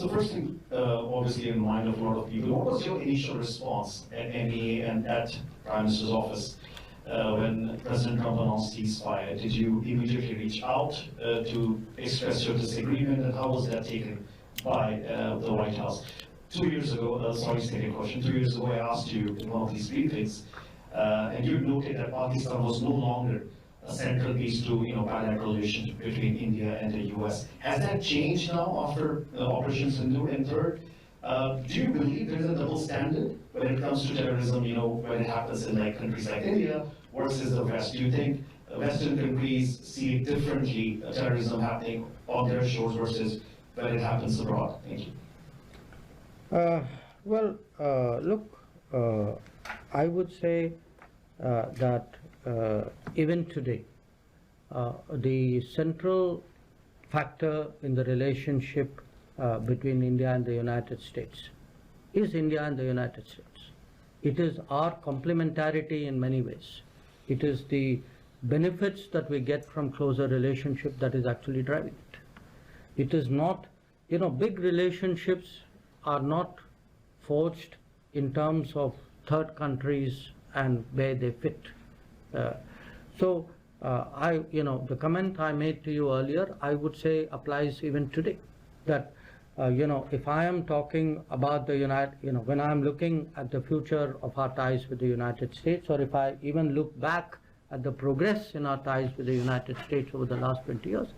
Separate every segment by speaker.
Speaker 1: So first thing, obviously in the mind of a lot of people, what was your initial response at MEA and at Prime Minister's office when President Trump announced ceasefire? Did you immediately reach out to express your disagreement, and how was that taken by the White House? 2 years ago, sorry, second question. 2 years ago, I asked you in one of these briefings, and you noted that Pakistan was no longer a central piece to bilateral relationship between India and the US. Has that changed now after Operation Sindoor? And third, do you believe there's a double standard when it comes to terrorism, when it happens in countries like India versus the West? Do you think Western countries see differently terrorism happening on their shores versus when it happens abroad? Thank you.
Speaker 2: Look, I would say that even today, the central factor in the relationship between India and the United States is India and the United States. It is our complementarity in many ways. It is the benefits that we get from closer relationship that is actually driving it. It is not, big relationships are not forged in terms of third countries and where they fit. The comment I made to you earlier, I would say applies even today. That, if I am talking about when I'm looking at the future of our ties with the United States, or if I even look back at the progress in our ties with the United States over the last 20 years,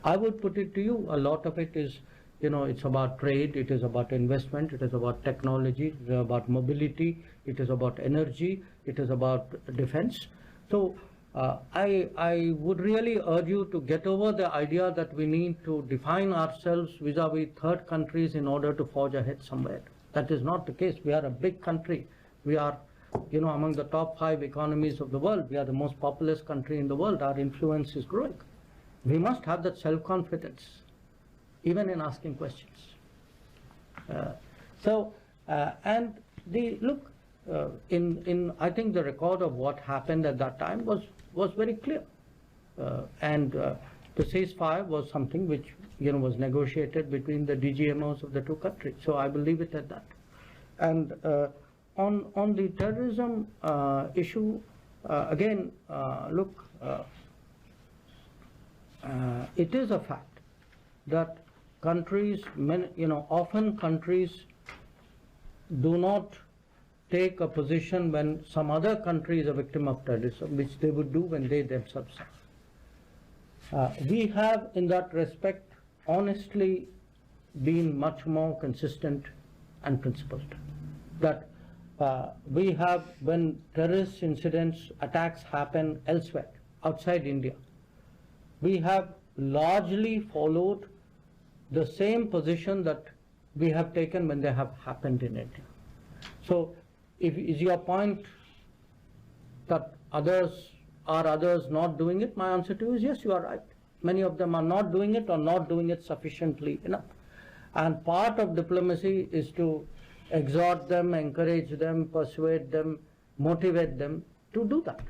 Speaker 2: I would put it to you, a lot of it is, it's about trade, it is about investment, it is about technology, it is about mobility, it is about energy, it is about defense. So I would really urge you to get over the idea that we need to define ourselves vis-a-vis third countries in order to forge ahead somewhere. That is not the case. We are a big country. We are, among the top 5 economies of the world. We are the most populous country in the world. Our influence is growing. We must have that self-confidence, even in asking questions. I think the record of what happened at that time was very clear. The ceasefire was something which was negotiated between the DGMOs of the two countries. So I will leave it at that. And on the terrorism issue, again, look, it is a fact that countries, often countries do not take a position when some other country is a victim of terrorism, which they would do when they themselves are. We have, in that respect, honestly been much more consistent and principled. That we have, when terrorist incidents, attacks happen elsewhere, outside India, we have largely followed the same position that we have taken when they have happened in India. So, is your point that others not doing it? My answer to you is yes, you are right. Many of them are not doing it or not doing it sufficiently enough. And part of diplomacy is to exhort them, encourage them, persuade them, motivate them to do that.